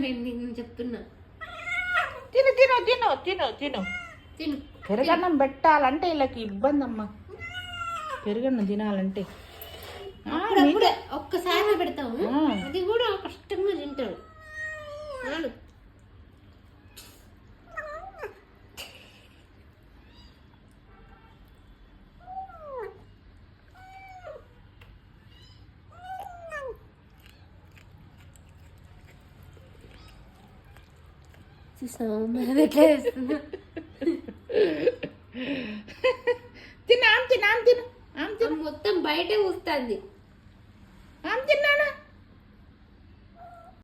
నేను చెప్తున్నా. తిను తిను తిను తిను తిను తిను. పెరుగన్నం పెట్టాలంటే వీళ్ళకి ఇబ్బంది అమ్మా. పెరుగన్నం తినాలంటే అప్పుడప్పుడే ఒక్కసారి పెడతాము, అది కూడా కష్టంగా తింటాడు. తిను ఆమె తిను ఆమె తిను ఆమె తిను మొత్తం బయటే ఊస్తుంది. ఆమె తిన్నాను